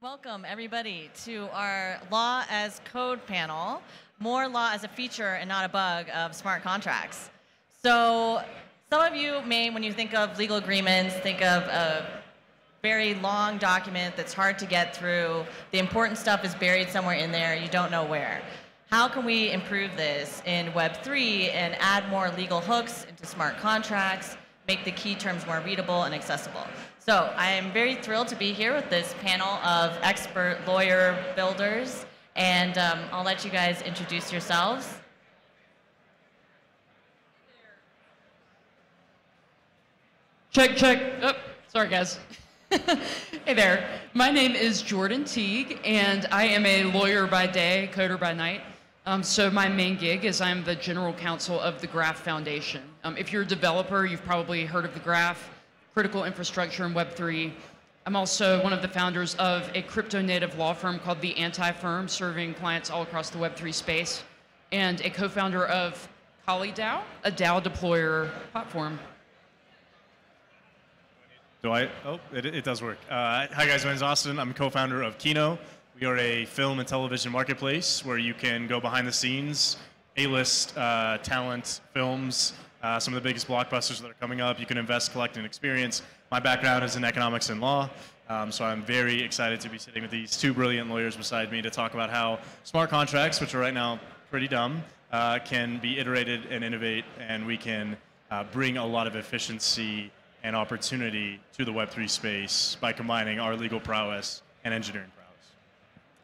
Welcome, everybody, to our Law as Code panel, more law as a feature and not a bug of smart contracts. So some of you may, when you think of legal agreements, think of a very long document that's hard to get through. The important stuff is buried somewhere in there. You don't know where. How can we improve this in Web3 and add more legal hooks into smart contracts, make the key terms more readable and accessible? So I am very thrilled to be here with this panel of expert lawyer builders, and I'll let you guys introduce yourselves. Check, check. Oh, sorry, guys. Hey there. My name is Jordan Teague, and I am a lawyer by day, coder by night. So my main gig is I'm the general counsel of the Graph Foundation. If you're a developer, you've probably heard of the Graph, critical infrastructure in Web3. I'm also one of the founders of a crypto-native law firm called The Anti-Firm, serving clients all across the Web3 space, and a co-founder of Kali DAO, a DAO deployer platform. It does work. Hi guys, my name is Austin. I'm co-founder of Kino. We are a film and television marketplace where you can go behind the scenes, A-list talent, films, some of the biggest blockbusters that are coming up. You can invest, collect, and experience. My background is in economics and law, so I'm very excited to be sitting with these two brilliant lawyers beside me to talk about how smart contracts, which are right now pretty dumb, can be iterated and innovate, and we can bring a lot of efficiency and opportunity to the Web3 space by combining our legal prowess and engineering prowess.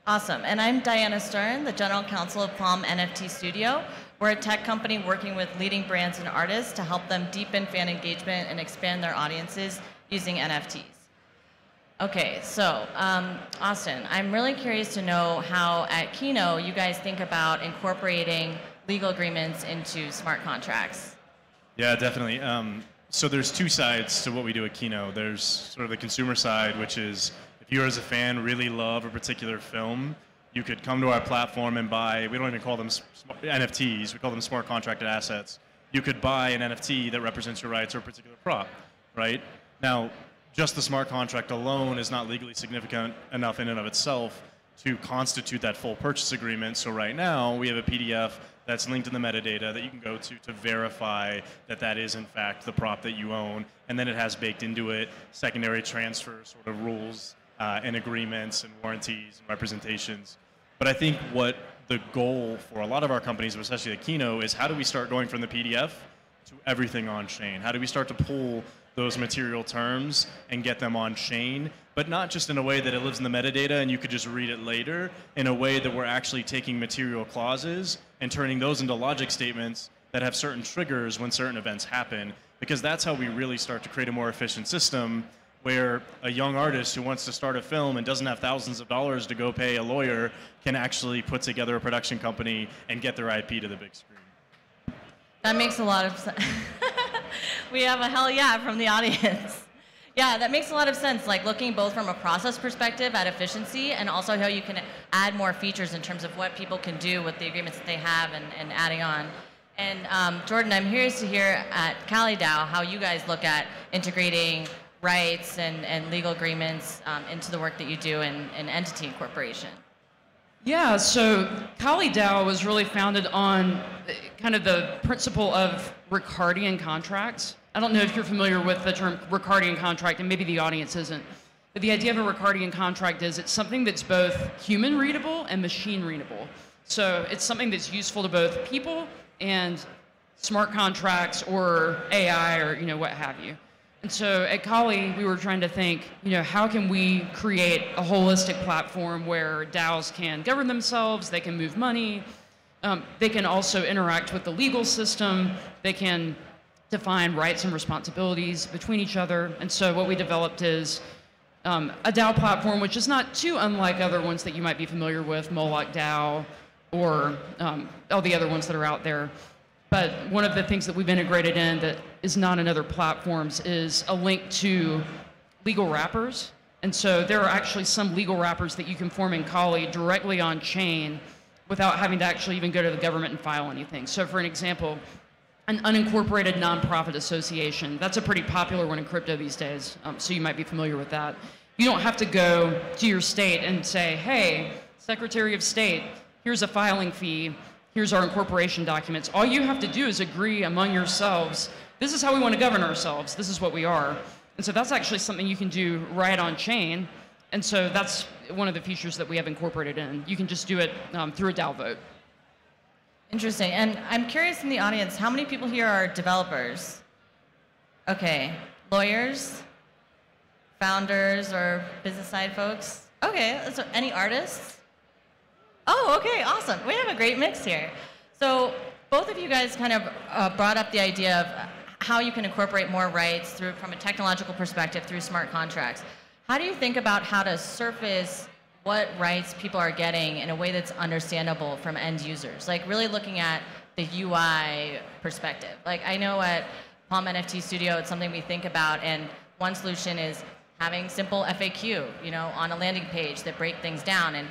Awesome. And I'm Diana Stern, the general counsel of Palm NFT Studio. We're a tech company working with leading brands and artists to help them deepen fan engagement and expand their audiences using NFTs. Okay, so Austin, I'm really curious to know how at Kino you guys think about incorporating legal agreements into smart contracts. Yeah, definitely. So there's two sides to what we do at Kino. There's sort of the consumer side, which is if you as a fan really love a particular film, you could come to our platform and buy, we don't even call them NFTs, we call them smart contracted assets. You could buy an NFT that represents your rights or a particular prop, right? Now, just the smart contract alone is not legally significant enough in and of itself to constitute that full purchase agreement. So right now, we have a PDF that's linked in the metadata that you can go to verify that that is in fact the prop that you own, and then it has baked into it secondary transfer sort of rules and agreements and warranties and representations. But I think what the goal for a lot of our companies, especially at Kino, is how do we start going from the PDF to everything on chain? How do we start to pull those material terms and get them on chain, but not just in a way that it lives in the metadata and you could just read it later, in a way that we're actually taking material clauses and turning those into logic statements that have certain triggers when certain events happen, because that's how we really start to create a more efficient system where a young artist who wants to start a film and doesn't have thousands of dollars to go pay a lawyer can actually put together a production company and get their IP to the big screen. That makes a lot of sense. We have a hell yeah from the audience. Yeah, that makes a lot of sense, like looking both from a process perspective at efficiency and also how you can add more features in terms of what people can do with the agreements that they have and adding on. And Jordan, I'm curious to hear at Kali DAO how you guys look at integrating rights and legal agreements into the work that you do in entity incorporation. Yeah, so Kali DAO was really founded on kind of the principle of Ricardian contracts. I don't know if you're familiar with the term Ricardian contract, and maybe the audience isn't. But the idea of a Ricardian contract is it's something that's both human readable and machine readable. So it's something that's useful to both people and smart contracts or AI or what have you. And so at Kali, we were trying to think, how can we create a holistic platform where DAOs can govern themselves, they can move money, they can also interact with the legal system, they can define rights and responsibilities between each other. And so what we developed is a DAO platform, which is not too unlike other ones that you might be familiar with, Moloch DAO, or all the other ones that are out there. But one of the things that we've integrated in that is not in other platforms is a link to legal wrappers. And so there are actually some legal wrappers that you can form in Kali directly on chain without having to actually even go to the government and file anything. So for an example, an unincorporated nonprofit association, that's a pretty popular one in crypto these days, so you might be familiar with that. You don't have to go to your state and say, hey, Secretary of State, here's a filing fee, here's our incorporation documents. All you have to do is agree among yourselves, this is how we want to govern ourselves, this is what we are. And so that's actually something you can do right on chain. And so that's one of the features that we have incorporated in. You can just do it through a DAO vote. Interesting. And I'm curious in the audience, how many people here are developers? Okay. Lawyers? Founders or business side folks? Okay. So any artists? Oh, okay. Awesome. We have a great mix here. So both of you guys kind of brought up the idea of how you can incorporate more rights through, from a technological perspective, through smart contracts. How do you think about how to surface what rights people are getting in a way that's understandable from end users? Like really looking at the UI perspective. Like I know at Palm NFT Studio, it's something we think about, and one solution is having simple FAQ, you know, on a landing page that break things down. And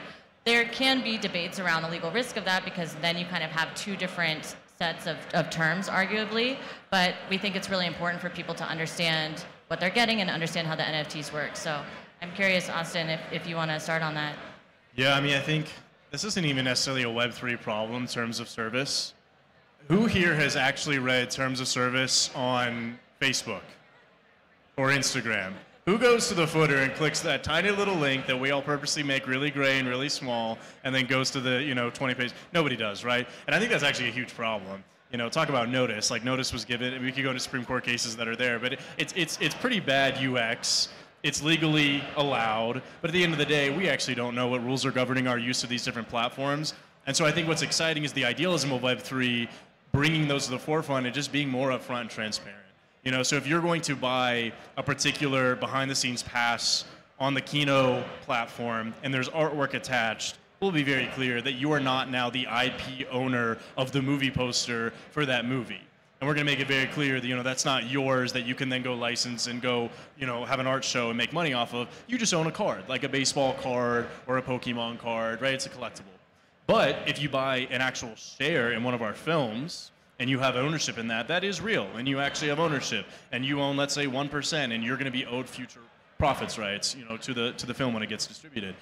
there can be debates around the legal risk of that because then you kind of have two different sets of terms, arguably. But we think it's really important for people to understand what they're getting and understand how the NFTs work. So I'm curious, Austin, if you want to start on that. Yeah, I mean, I think this isn't even necessarily a Web3 problem, terms of service. Who here has actually read terms of service on Facebook or Instagram? Who goes to the footer and clicks that tiny little link that we all purposely make really gray and really small and then goes to the 20 page? Nobody does, right? And I think that's actually a huge problem. You know, talk about notice. Like notice was given, and we could go to Supreme Court cases that are there, but it's pretty bad UX. It's legally allowed, but at the end of the day, we actually don't know what rules are governing our use of these different platforms. And so I think what's exciting is the idealism of Web3, bringing those to the forefront and just being more upfront and transparent. You know, so if you're going to buy a particular behind-the-scenes pass on the Kino platform and there's artwork attached, we'll be very clear that you are not now the IP owner of the movie poster for that movie. And we're going to make it very clear that, that's not yours that you can then go license and go, have an art show and make money off of. You just own a card, like a baseball card or a Pokemon card, right? It's a collectible. But if you buy an actual share in one of our films, and you have ownership in that, that is real, and you actually have ownership, and you own, let's say, 1%, and you're going to be owed future profits rights, to the film when it gets distributed.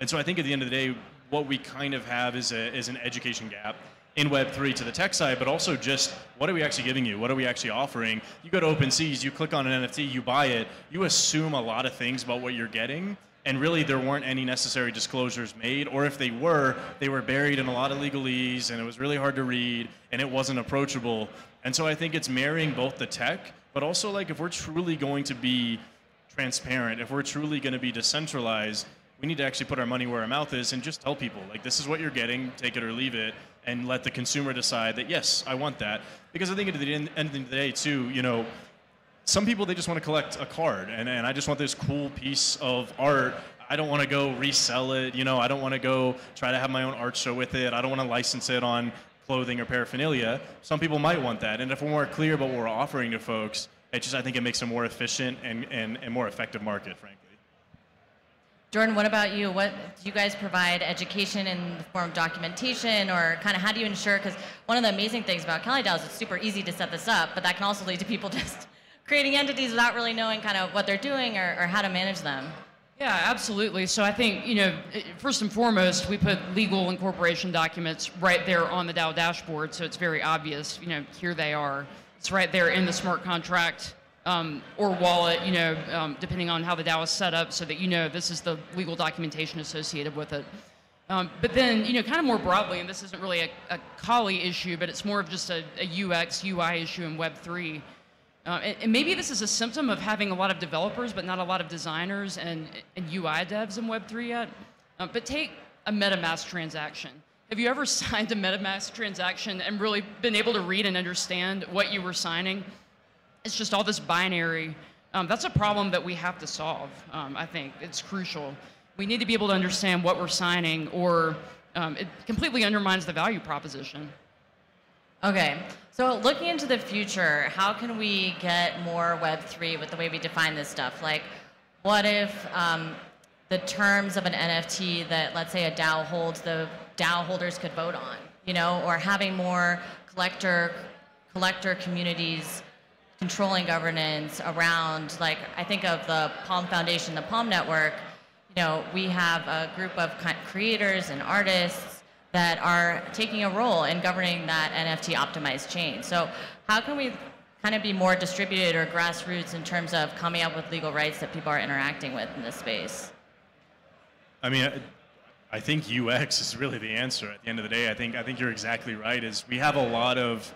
And so I think at the end of the day, what we kind of have is an education gap in Web3 to the tech side, but also just what are we actually giving you? What are we actually offering? You go to OpenSeas, you click on an NFT, you buy it, you assume a lot of things about what you're getting, and really there weren't any necessary disclosures made, or if they were buried in a lot of legalese, and it was really hard to read, and it wasn't approachable. And so I think it's marrying both the tech, but also like if we're truly going to be transparent, if we're truly going to be decentralized, we need to actually put our money where our mouth is and just tell people, like, this is what you're getting, take it or leave it, and let the consumer decide that, yes, I want that. Because I think at the end of the day, too, some people, they just want to collect a card, and I just want this cool piece of art. I don't want to go resell it, I don't want to go try to have my own art show with it. I don't want to license it on clothing or paraphernalia. Some people might want that, and if we're more clear about what we're offering to folks, I think it makes a more efficient and more effective market, frankly. Jordan, what about you? What do you guys provide education in the form of documentation, or kind of how do you ensure? Because one of the amazing things about CaliDAO is it's super easy to set this up, but that can also lead to people just creating entities without really knowing kind of what they're doing or how to manage them. Yeah, absolutely. So I think, first and foremost, we put legal incorporation documents right there on the DAO dashboard, so it's very obvious, here they are. It's right there in the smart contract or wallet, depending on how the DAO is set up, so that this is the legal documentation associated with it. But then, kind of more broadly, and this isn't really a Kali issue, but it's more of just a UX, UI issue in Web3. And maybe this is a symptom of having a lot of developers, but not a lot of designers and UI devs in Web3 yet. But take a MetaMask transaction. Have you ever signed a MetaMask transaction and really been able to read and understand what you were signing? It's just all this binary. That's a problem that we have to solve, I think. It's crucial. We need to be able to understand what we're signing, or it completely undermines the value proposition. Okay, so looking into the future, how can we get more Web3 with the way we define this stuff? Like, what if the terms of an NFT that, let's say, a DAO holds, the DAO holders could vote on, or having more collector communities controlling governance around, like, I think of the Palm Foundation, the Palm Network. You know, we have a group of creators and artists that are taking a role in governing that NFT optimized chain. So how can we kind of be more distributed or grassroots in terms of coming up with legal rights that people are interacting with in this space? I mean, I think UX is really the answer at the end of the day. I think you're exactly right. Is we have a lot of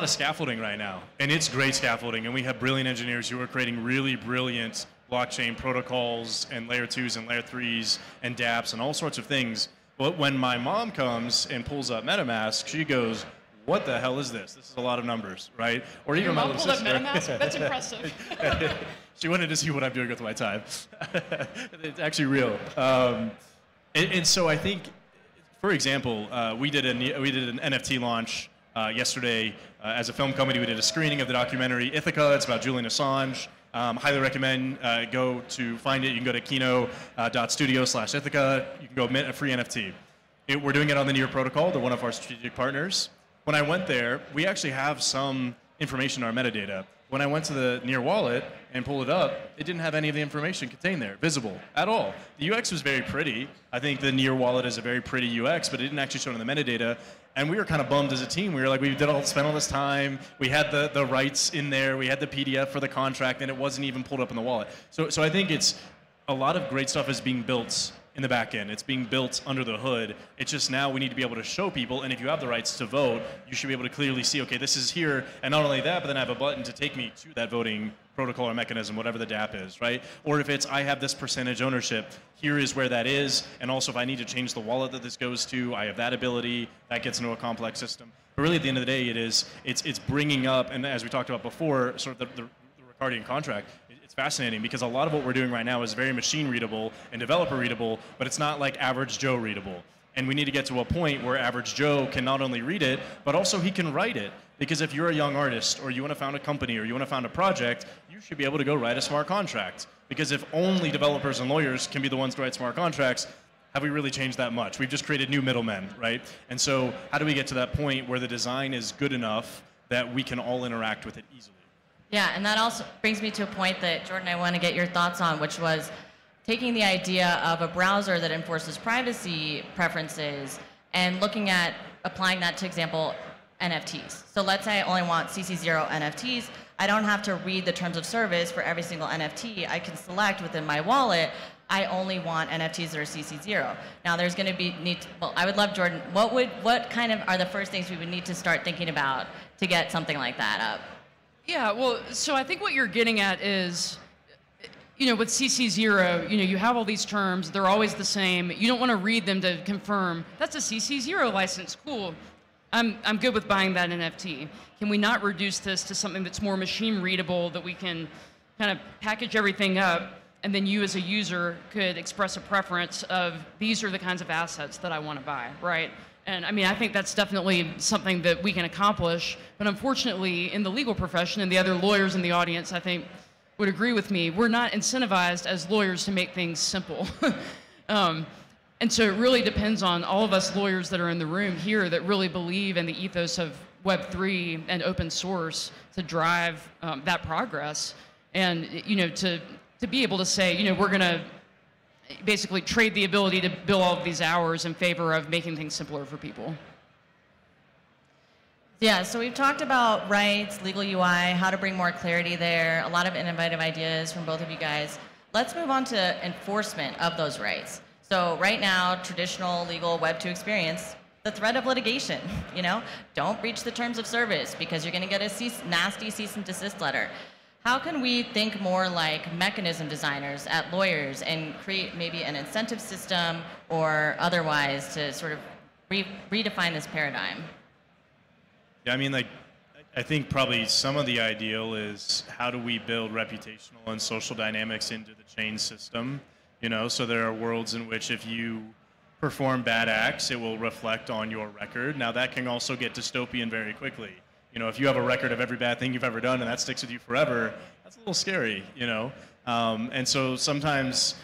scaffolding right now, and it's great scaffolding, and we have brilliant engineers who are creating really brilliant blockchain protocols and layer 2s and layer 3s and dApps and all sorts of things. But when my mom comes and pulls up MetaMask, she goes, "What the hell is this? This is a lot of numbers," right? Or even my little sister. Your mom pulled up MetaMask? That's impressive. She wanted to see what I'm doing with my time. It's actually real. And so I think, for example, we did an NFT launch yesterday as a film company. We did a screening of the documentary Ithaca. It's about Julian Assange. Highly recommend go to find it. You can go to kino.studio/Ithaca. You can go mint a free NFT. We're doing it on the Near protocol. They're one of our strategic partners. When I went there, we actually have some information in our metadata. When I went to the Near wallet and pulled it up, it didn't have any of the information contained there, visible at all. The UX was very pretty. I think the Near wallet is a very pretty UX, but it didn't actually show in the metadata. And we were kind of bummed as a team. We were like, we spent all this time. We had the rights in there. We had the PDF for the contract, and it wasn't even pulled up in the wallet. So I think it's a lot of great stuff is being built in the back end. It's being built under the hood. It's just now we need to be able to show people, and if you have the rights to vote, you should be able to clearly see, okay, this is here, and not only that, but then I have a button to take me to that voting protocol or mechanism, whatever the dApp is, right? Or if it's, I have this percentage ownership, here is where that is, and also if I need to change the wallet that this goes to, I have that ability. That gets into a complex system. But really at the end of the day, it's bringing up, and as we talked about before, sort of the Ricardian contract. It's fascinating because a lot of what we're doing right now is very machine readable and developer readable, but it's not like average Joe readable. And we need to get to a point where average Joe can not only read it, but also he can write it. Because if you're a young artist, or you want to found a company, or you want to found a project, you should be able to go write a smart contract. Because if only developers and lawyers can be the ones to write smart contracts, have we really changed that much? We've just created new middlemen, right? And so how do we get to that point where the design is good enough that we can all interact with it easily? Yeah, and that also brings me to a point that, Jordan, I want to get your thoughts on, which was taking the idea of a browser that enforces privacy preferences and looking at applying that to, example, NFTs. So let's say I only want CC0 NFTs. I don't have to read the terms of service for every single NFT. I can select within my wallet, I only want NFTs that are CC0. Now there's going to be well, I would love, Jordan, what kind of are the first things we would need to start thinking about to get something like that up? Yeah, well, so I think what you're getting at is, with CC0, you have all these terms, they're always the same. You don't want to read them to confirm, that's a CC0 license, cool. I'm good with buying that NFT. Can we not reduce this to something that's more machine readable, that we can kind of package everything up, and then you as a user could express a preference of, these are the kinds of assets that I want to buy, right? And I mean, I think that's definitely something that we can accomplish, but unfortunately in the legal profession, and the other lawyers in the audience, I think, would agree with me, we're not incentivized as lawyers to make things simple. And so it really depends on all of us lawyers that are in the room here that really believe in the ethos of Web3 and open source to drive that progress. And, to be able to say, we're going to basically trade the ability to bill all of these hours in favor of making things simpler for people. Yeah, so we've talked about rights, legal UI, how to bring more clarity there, a lot of innovative ideas from both of you guys. Let's move on to enforcement of those rights. So right now, traditional legal Web2 experience, the threat of litigation, don't breach the terms of service because you're going to get a nasty cease and desist letter. How can we think more like mechanism designers at lawyers and create maybe an incentive system or otherwise to sort of redefine this paradigm? Yeah, I mean, I think probably some of the ideal is how do we build reputational and social dynamics into the chain system? So there are worlds in which if you perform bad acts, it will reflect on your record. Now that can also get dystopian very quickly. If you have a record of every bad thing you've ever done and that sticks with you forever, that's a little scary, And so sometimes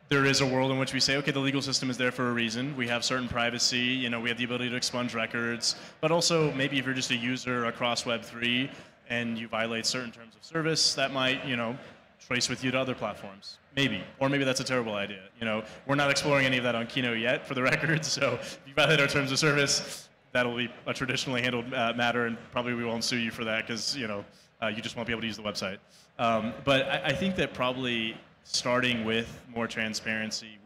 there is a world in which we say, okay, the legal system is there for a reason. We have certain privacy, we have the ability to expunge records, but also maybe if you're just a user across Web3 and you violate certain terms of service, that might, trace with you to other platforms. Maybe. Or maybe that's a terrible idea. We're not exploring any of that on Kino yet, for the record, so if you violate our terms of service, that'll be a traditionally handled matter, and probably we won't sue you for that because, you just won't be able to use the website. But I think that probably starting with more transparency,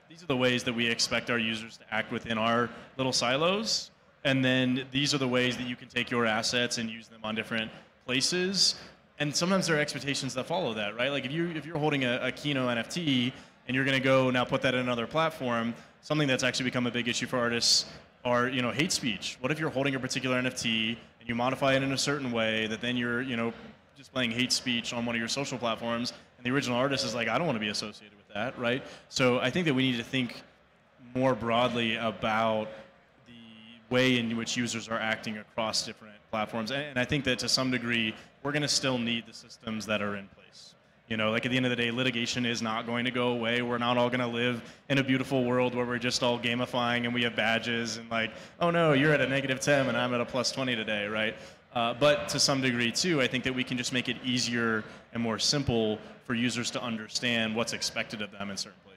these are the ways that we expect our users to act within our little silos, and then these are the ways that you can take your assets and use them on different places. And sometimes there are expectations that follow that, right? Like if you're holding a Kino NFT and you're going to go now put that in another platform, something that's actually become a big issue for artists are, hate speech. What if you're holding a particular NFT and you modify it in a certain way that then you're, displaying hate speech on one of your social platforms, and the original artist is like, I don't want to be associated with that, right? So I think that we need to think more broadly about the way in which users are acting across different platforms. And I think that to some degree, we're going to still need the systems that are in place. Like at the end of the day, litigation is not going to go away. We're not all going to live in a beautiful world where we're just all gamifying and we have badges and like, oh no, you're at a -10 and I'm at a +20 today, right? But to some degree too, I think that we can just make it easier and more simple for users to understand what's expected of them in certain places.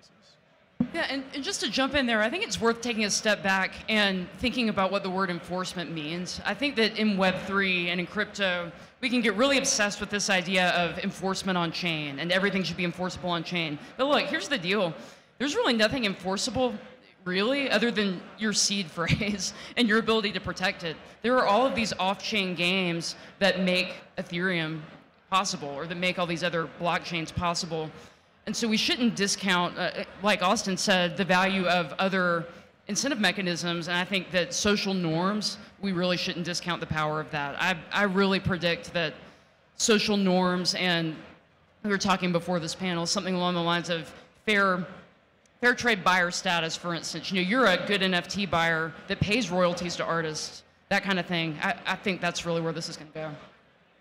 Yeah, and just to jump in there, I think it's worth taking a step back and thinking about what the word enforcement means. I think that in Web3 and in crypto, we can get really obsessed with this idea of enforcement on chain, and everything should be enforceable on chain. But look, here's the deal. There's really nothing enforceable, really, other than your seed phrase and your ability to protect it. There are all of these off-chain games that make Ethereum possible, or that make all these other blockchains possible. And so we shouldn't discount, like Austin said, the value of other incentive mechanisms. And I think that social norms, we really shouldn't discount the power of that. I really predict that social norms, and we were talking before this panel, something along the lines of fair trade buyer status, for instance. You're a good NFT buyer that pays royalties to artists, that kind of thing. I think that's really where this is going to go.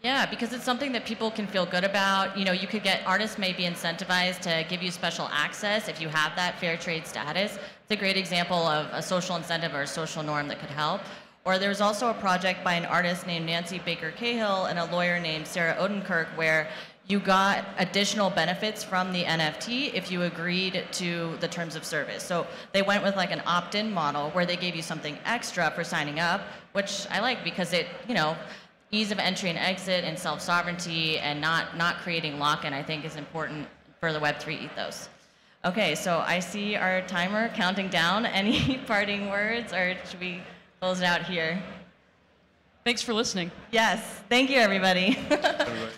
Yeah, because it's something that people can feel good about. You could get, artists may be incentivized to give you special access if you have that fair trade status. It's a great example of a social incentive or a social norm that could help. Or there's also a project by an artist named Nancy Baker Cahill and a lawyer named Sarah Odenkirk where you got additional benefits from the NFT if you agreed to the terms of service. So they went with like an opt-in model where they gave you something extra for signing up, which I like because it, ease of entry and exit and self-sovereignty and not creating lock-in, I think, is important for the Web3 ethos. Okay, so I see our timer counting down. Any parting words, or should we close it out here? Thanks for listening. Yes, thank you, everybody. Everybody.